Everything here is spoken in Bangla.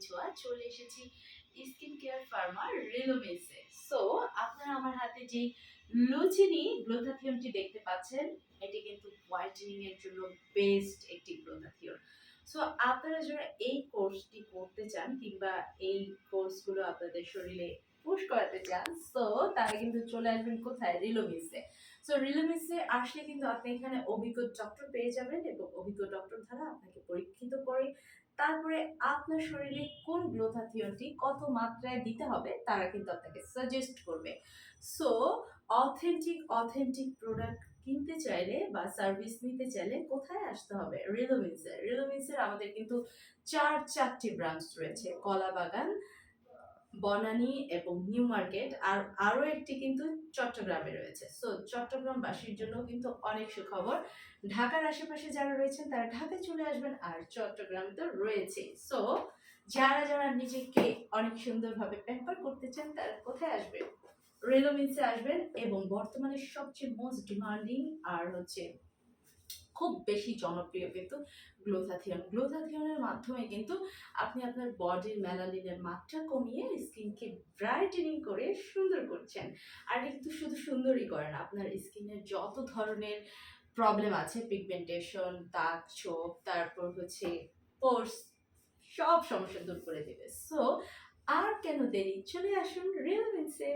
ছোঁয়া চলে এসেছি স্কিন কেয়ার ফার্মার রিলোমিসে। সো আপনারা আমার হাতে যে লুচিনি গ্লুটাথিয়নটি দেখতে পাচ্ছেন, এটি কিন্তু হোয়াইটেনিং এর জন্য বেস্ট একটি গ্লুটাথিয়ন। সো আপনারা যারা এই কোর্সটি করতে চান কিংবা এই কোর্সগুলো আপনাদের শরীরে পুশ করাতে চান, সো তারা কিন্তু চলে আসবেন কোথায়? রিলোমিসে। সো রিলোমিসে আসলে কিন্তু আপনি এখানে অভিজ্ঞ ডক্টর পেয়ে যাবেন এবং অভিজ্ঞ ডক্টর দ্বারা আপনাকে পরীক্ষিত করে তারপরে আপনার শরীরে কোন গ্লুটাথিয়নটি কত মাত্রায় দিতে হবে তারা কিন্তু আপনাকে সাজেস্ট করবে। সো অথেন্টিক প্রোডাক্ট কিনতে চাইলে বা সার্ভিস নিতে চাইলে কোথায় আসতে হবে? রিলোমিন্সে। রিলোমিন্সের আমাদের কিন্তু চারটি ব্রাঞ্চ রয়েছে, কলাবাগান, বনানী এবং নিউ মার্কেট, আর আরো একটি কিন্তু চট্টগ্রামে রয়েছে। সো চট্টগ্রামবাসীর জন্য কিন্তু অনেক সুখবর, ঢাকার আশেপাশে যারা রয়েছেন তারা ঢাকায় চলে আসবেন, আর চট্টগ্রাম তো রয়েছে। সো যারা নিজেকে অনেক সুন্দরভাবে প্যাম্পার করতে চান তারা কোথায় আসবেন? রেলোমিন্সে আসবেন। এবং বর্তমানে সবচেয়ে মোস্ট ডিমান্ডিং আর হচ্ছে খুব বেশি জনপ্রিয় কিন্তু গ্লুটাথিয়নের মাধ্যমে কিন্তু আপনি আপনার বডির মেলানিনের মাত্রা কমিয়ে স্কিনকে ব্রাইটেনিং করে সুন্দর করছেন। আর কিন্তু শুধু সুন্দরই করে না, আপনার স্কিনের যত ধরনের প্রবলেম আছে, পিগমেন্টেশন, দাগ ছোপ, তারপর হচ্ছে পোর্স, সব সমস্যা দূর করে দেবে। সো আর কেন দেরি, চলে আসুন রিয়েলমিন্সে।